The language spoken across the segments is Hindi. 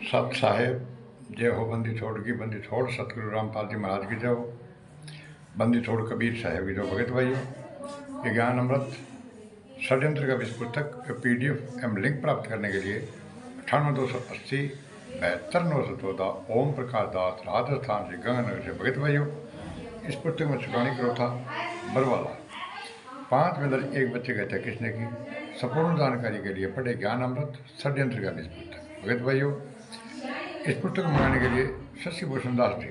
सत साहेब जय हो, बंदी छोड़ की बंदी छोड़, सतगुरु रामपाल जी महाराज की जय हो, बंदी छोड़ कबीर साहेब की जय। भगत भाइयों, ये ज्ञान अमृत षड्यंत्र का विश्व पुस्तक PDF एवं लिंक प्राप्त करने के लिए 98 280 72 914 ओम प्रकाश दास राजस्थान से गंगानगर से। भगत भाइयों, इस पुस्तक में छुटानी करो था बरवाला 5 में दर्ज एक बच्चे कहते किसने की। संपूर्ण जानकारी के लिए पढ़े ज्ञान अमृत षड्यंत्र का विश्व पुस्तक। भगत भाइयों, इस पुस्तक को मंगाने के लिए शशि भूषण दास जी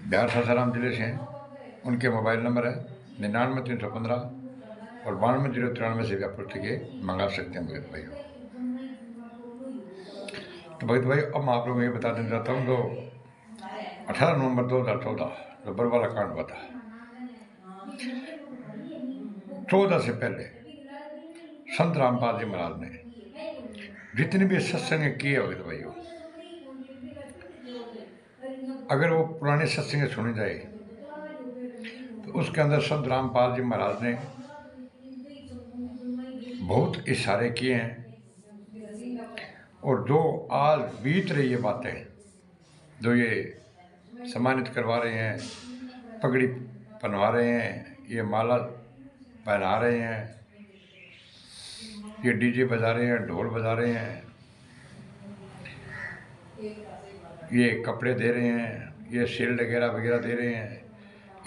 बिहार सासाराम जिले से हैं। उनके मोबाइल नंबर है 99 315 और 92 093 से भी आप पुस्तकें मंगा सकते हैं। भगत भाइयों, तो भगत भाई अब मैं आप लोगों को ये बता देना चाहता हूँ, जो 18 नवंबर 2014 जो बरवाला कांड हुआ था, 14 से पहले संत रामपाल जी महाराज ने जितने भी सत्संग किए भगत भाइयों, अगर वो पुराने सत्संग सुने जाए तो उसके अंदर संत रामपाल जी महाराज ने बहुत इशारे किए हैं। और जो आज बीत रही है बातें, जो ये सम्मानित करवा रहे हैं, पगड़ी पहनवा रहे हैं, ये माला पहना रहे हैं, ये डीजे बजा रहे हैं, ढोल बजा रहे हैं, ये कपड़े दे रहे हैं, ये शील्ड वगैरह वगैरह दे रहे हैं,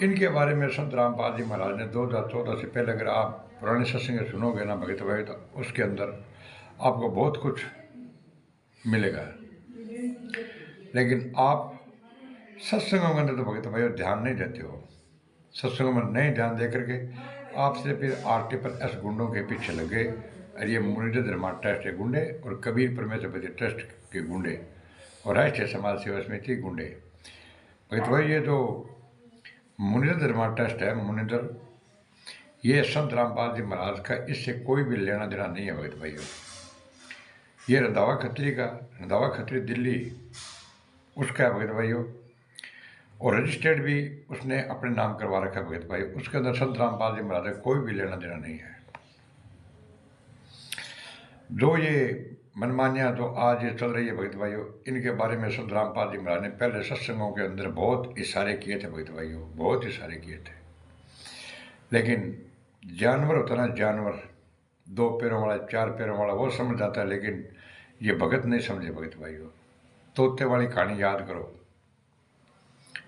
इनके बारे में संत रामपाल जी महाराज ने 2014 से पहले अगर आप पुराने सत्संग सुनोगे ना भगत भाई, तो उसके अंदर आपको बहुत कुछ मिलेगा। लेकिन आप सत्संगों के अंदर तो भगत भाई ध्यान नहीं देते हो। सत्संगों में नहीं ध्यान दे करके आप सिर्फ RTS गुंडों के पीछे लगे। और ये मुनीन्द्र धर्मा ट्रस्ट के गुंडे और कबीर परमेश्वर ट्रस्ट के गुंडे और राष्ट्रीय समाज सेवा समिति गुंडे। भगत भाई, ये जो मुनीन्द्र धर्मा ट्रस्ट है, मुनीन्द्र, ये संत रामपाल जी महाराज का इससे कोई भी लेना देना नहीं है। भगत भाइयों, ये रंधावा खत्री का, रंधावा खत्री दिल्ली उसका है भगत भाइयों, और रजिस्टर्ड भी उसने अपने नाम करवा रखा है भगत भाई। उसके अंदर संत रामपाल जी महाराज का कोई भी लेना देना नहीं है। जो ये मनमानियाँ जो आज ये चल रही है भगत भाइयों, इनके बारे में संत रामपाल जी महाराज ने पहले सत्संगों के अंदर बहुत इशारे किए थे भगत भाइयों, बहुत इशारे किए थे। लेकिन जानवर होता ना, जानवर 2 पैरों वाला 4 पैरों वाला वो समझ जाता है, लेकिन ये भगत नहीं समझे भगत भाइयों। तोते वाली कहानी याद करो।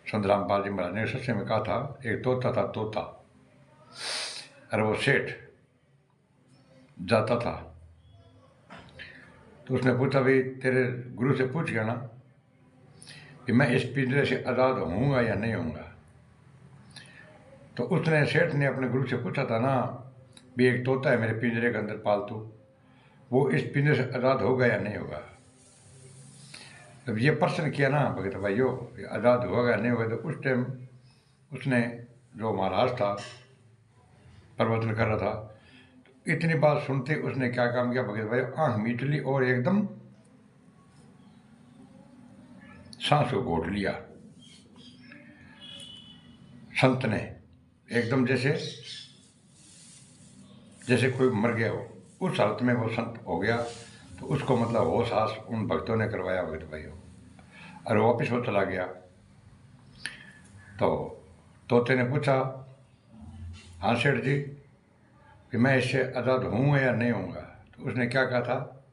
संत रामपाल जी महाराज ने सत्संग में कहा था, एक तोता था, तोता, और वो सेठ जाता था, तो उसने पूछा, भाई तेरे गुरु से पूछ गया ना कि मैं इस पिंजरे से आज़ाद होऊंगा या नहीं होऊंगा। तो उसने, सेठ ने अपने गुरु से पूछा था ना, भी एक तोता है मेरे पिंजरे के अंदर पालतू, वो इस पिंजरे से आज़ाद होगा या नहीं होगा। जब ये प्रश्न किया ना भगत भाइयों, आज़ाद होगा या नहीं होगा, तो उस टाइम उसने, जो महाराज था प्रवचन कर रहा था, तो इतनी बात सुनते उसने क्या काम किया भगत भाई, आँख मीट ली और एकदम सांस को घोट लिया। संत ने एकदम जैसे कोई मर गया हो, उस हालत में वो संत हो गया। तो उसको मतलब होश आस उन भक्तों ने करवाया भगत भाइयों, और वापिस वो चला गया। तो तोते ने पूछा, हाँ सेठ जी, कि मैं इससे आज़ाद हूँ या नहीं हूँगा। तो उसने क्या कहा था,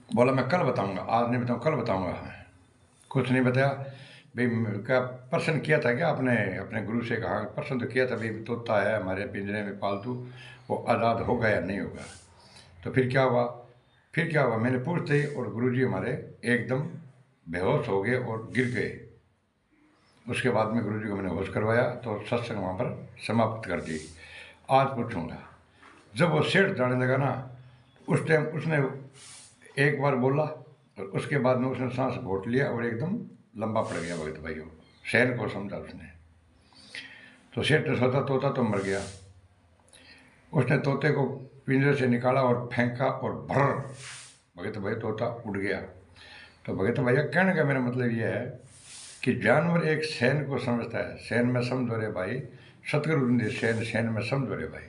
बोला मैं कल बताऊँगा, आज नहीं बताऊँ, कल बताऊँगा। कुछ नहीं बताया भाई। क्या प्रश्न किया था क्या आपने अपने गुरु से? कहा प्रश्न तो किया था भाई, तोता है हमारे पिंजरे में पालतू, वो आज़ाद होगा या नहीं होगा। तो फिर क्या हुआ, मैंने पूछते ही और गुरुजी हमारे एकदम बेहोश हो गए और गिर गए। उसके बाद में गुरुजी को मैंने होश करवाया, तो सत्संग वहाँ पर समाप्त कर दी। आज पूछूंगा। जब वो सेठ जाने लगा ना, उस टाइम उसने एक बार बोला और उसके बाद में उसने सांस घोट लिया और एकदम लंबा पड़ गया भगत भाइयों। शहर को समझा उसने। तो सेठ ने सोचा तोता तो मर गया। उसने तोते को पिंजरे से निकाला और फेंका और भर, भगत भाई तोता उड़ गया। तो भगत भैया कहने का मेरा मतलब ये है कि जानवर एक सैन को समझता है। सैन में समझो रे भाई, सतगुरु ने सैन में समझो रे भाई।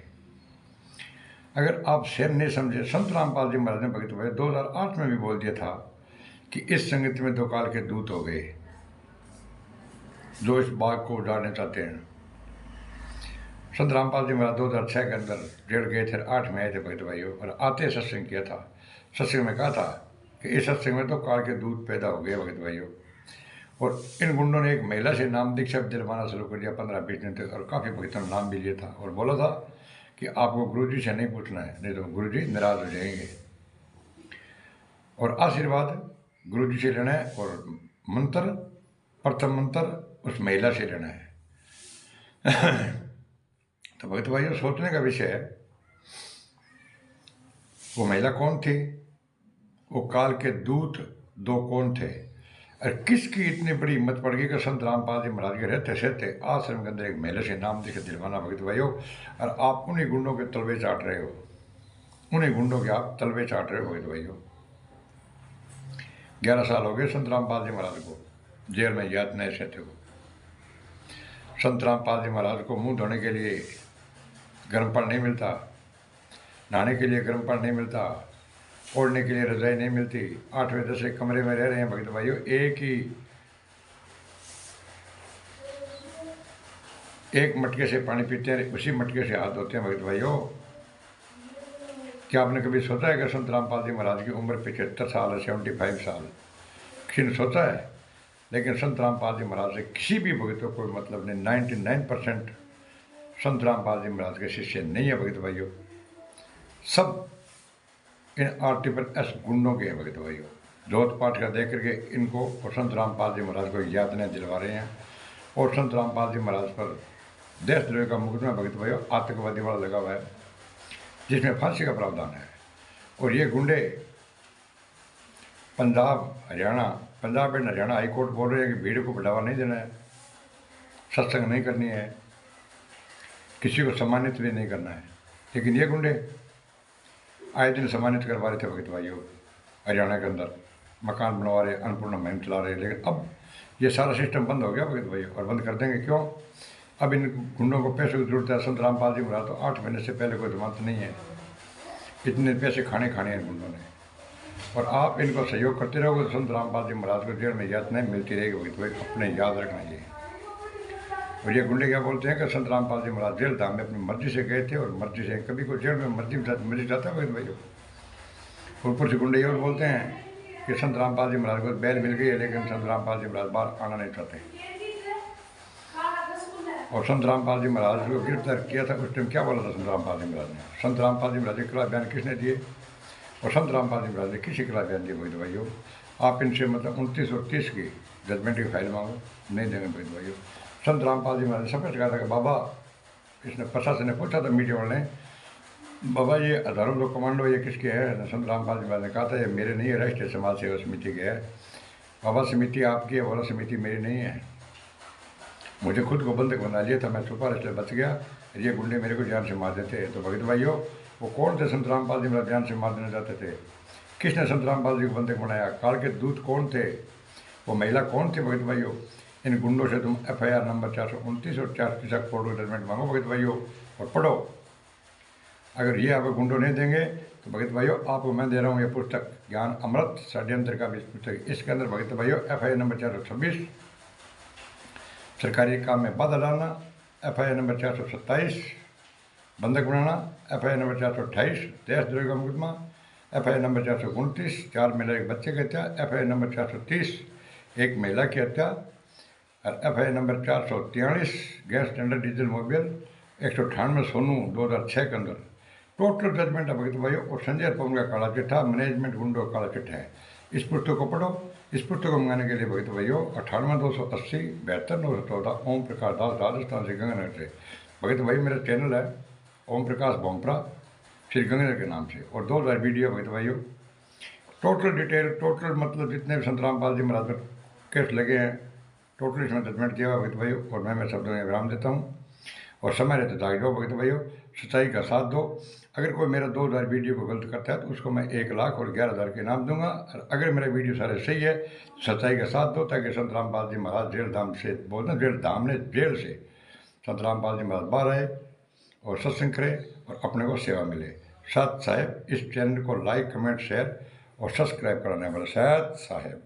अगर आप शेर नहीं समझे, संत रामपाल जी महाराज ने भगत भाई 2008 में भी बोल दिया था कि इस संगति में 2 काल के दूत हो गए जो इस बाग को उजाड़ने चाहते हैं। संत रामपाल जी महाराज 2006 के अंदर जेल गए थे, 8 में आए थे भगत भाइयों, और आते सत्संग किया था। सत्संग में कहा था कि इस सत्संग में तो काल के दूत पैदा हो गए भगत भाइयों। और इन गुंडों ने एक महिला से नाम दीक्षा दिलवाना शुरू कर दिया 15-20 दिन तक, और काफ़ी भक्तों ने नाम भी लिया था और बोला था कि आपको गुरुजी से नहीं पूछना है, नहीं तो गुरुजी नाराज हो जाएंगे, और आशीर्वाद गुरुजी से लेना है, और मंत्र, प्रथम मंत्र उस महिला से लेना है। तो भगत भाइयों, सोचने का विषय है, वो महिला कौन थी, वो काल के दूत 2 कौन थे, और किसकी इतनी बड़ी हिम्मत पड़ गई कि संत रामपाल जी महाराज के रहते सहते आश्रम के अंदर एक महिला से नाम देकर दिलवाना भगत भाइयों, और आप उन्हीं गुंडों के तलवे चाट रहे हो, उन्हीं गुंडों के आप तलवे चाट रहे हो भगत भाइयों। 11 साल हो गए संत रामपाल जी महाराज को जेल में यातनाएं सहते हो। संत रामपाल जी महाराज को मुंह धोने के लिए गर्म पानी नहीं मिलता, नहाने के लिए गर्म पानी नहीं मिलता, ओढ़ने के लिए रजाई नहीं मिलती, 8वें 10वें कमरे में रह रहे हैं भगत भाइयों। एक मटके से पानी पीते हैं, उसी मटके से हाथ धोते हैं भगत भाइयों। क्या आपने कभी सोचा है कि संत रामपाल जी महाराज की उम्र 75 साल है, 75 साल? किसी ने सोचा है? लेकिन संत रामपाल जी महाराज से किसी भी भगत को कोई मतलब नहीं। 99% संत रामपाल जी महाराज के शिष्य नहीं है भगत भाइयों, सब इन RTS गुंडों के हैं भगत भाइयों। जोत पाठ का देख करके इनको और संत रामपाल जी महाराज को यातनाएं दिलवा रहे हैं, और संत रामपाल जी महाराज पर देशद्रोह का मुकदमा भगत भाइयों आतंकवादी वाला लगा हुआ है, जिसमें फांसी का प्रावधान है। और ये गुंडे पंजाब एंड हरियाणा हाईकोर्ट बोल रहे हैं कि भीड़ को बढ़ावा नहीं देना है, सत्संग नहीं करनी है, किसी को सम्मानित भी नहीं करना है। लेकिन ये गुंडे आए दिन सम्मानित करवा रहे थे भगत भाइयों, हरियाणा के अंदर मकान बनवा रहे, अन्नपूर्णा मुहिम चला रहे। लेकिन अब ये सारा सिस्टम बंद हो गया भगत भाइयों, और बंद कर देंगे। क्यों? अब इन गुंडों को पैसों की जरूरत है। संत रामपाल जी महाराज तो 8 महीने से पहले कोई जमानत नहीं है, इतने पैसे खाने हैं गुंडों ने, और आप इनको सहयोग करते रहोगे तो संत रामपाल जी महाराज को जेल में यातनाएं मिलती रहेगी भगत भाई, अपने याद रखना ये। और ये गुंडे क्या बोलते हैं कि संत रामपाल जी महाराज जेल धाम में अपनी मर्जी से गए थे, और मर्जी से कभी कोई जेल में मर्जी जाता है भगत भाई। ऊपर से गुंडे और बोलते हैं कि संत रामपाल जी महाराज को बैल मिल गई है, लेकिन संत रामपाल जी महाराज बाहर आना नहीं चाहते। और संत रामपाल जी महाराज को गिरफ्तार किया था, उस टाइम क्या बोला था संत रामपाल जी महाराज ने? संत रामपाल जी महाराज के खिलाफ बयान किसने दिए? और संत रामपाल जी महाराज ने किसी खिलाफ बयान दिए भगत भाइयों? आप इनसे मतलब 29 और 30 की जजमेंट की फाइल मांगो, नहीं देंगे भगत भाइयों। संत रामपाल जी महाराज ने सब कहा था कि बाबा, इसने प्रशासन ने पूछा था मीडिया वाले ने, बाबा ये हजारों लोग कमांडो ये किसके है? संत रामपाल जी महाराज ने कहा था ये मेरे नहीं है, राष्ट्रीय समाज सेवा समिति के है। बाबा समिति आपकी है, बोला समिति मेरी नहीं है, मुझे खुद को बंधक बना लिया था, मैं छुपा इसलिए बच गया, ये गुंडे मेरे को जान से मार देते। तो भगत भाइयों, वो कौन थे संत रामपाल जी महाराज जान से मार देना चाहते थे? किसने संत रामपाल जी को बंधक बनाया? काल के दूत कौन थे? वो महिला कौन थी भगत भाइयों? इन गुंडों से तुम FIR नंबर 429 और 4 कोर्ट जजमेंट मांगो भगत भाइयों, और पढ़ो। अगर ये आपको गुंडों नहीं देंगे तो भगत भाइयों आपको मैं दे रहा हूँ ये पुस्तक, ज्ञान अमृत षड्यंत्र का भी पुस्तक। इसके अंदर भगत भाइयों FIR नंबर 426 सरकारी काम में बाधा डालना, FIR नंबर 427 बंधक बनाना, FIR नंबर 428 देशद्रोह का मुकदमा, FIR नंबर 429 4 महिला एक बच्चे की हत्या, FIR नंबर 430 एक महिला की हत्या, और FIR number 443 gas cylinder diesel mobile, 198 Sonu 2006 के अंदर। टोटल जजमेंट है भगत भाइयों। और संजय पवन का काला चिट्ठा, मैनेजमेंट गुंडों का काला चिट्ठा है। इस पुस्तक को पढ़ो। इस पुस्तक को मंगाने के लिए भगत भाइयों 98 280 72 914 ओम प्रकाश दास, राजस्थान से, गंगानगर से। भगत भाई मेरा चैनल है ओम प्रकाश बोमप्रा श्री गंगानगर के नाम से, और 2000 वीडियो भगत भाइयों। टोटल डिटेल, टोटल मतलब जितने भी संत रामपाल जी महाराज पर केस लगे हैं, टोटल इसमें जजमेंट किया हुआ भगत भाइयों। और मैं शब्दों में विराम देता हूँ, और समय रहते जाग जाओ भगत भाइयों, सच्चाई का साथ दो। अगर कोई मेरा 2000 वीडियो को गलत करता है तो उसको मैं 1,11,000 के इनाम दूंगा, और अगर मेरा वीडियो सारे सही है तो सच्चाई का साथ दो, ताकि संत रामपाल जी महाराज जेल धाम से बोलते हैं, जेल से संत रामपाल जी महाराज बाहर आए और सत्संग करें और अपने को सेवा मिले। साहब इस चैनल को लाइक कमेंट शेयर और सब्सक्राइब कराना है बोला साहब।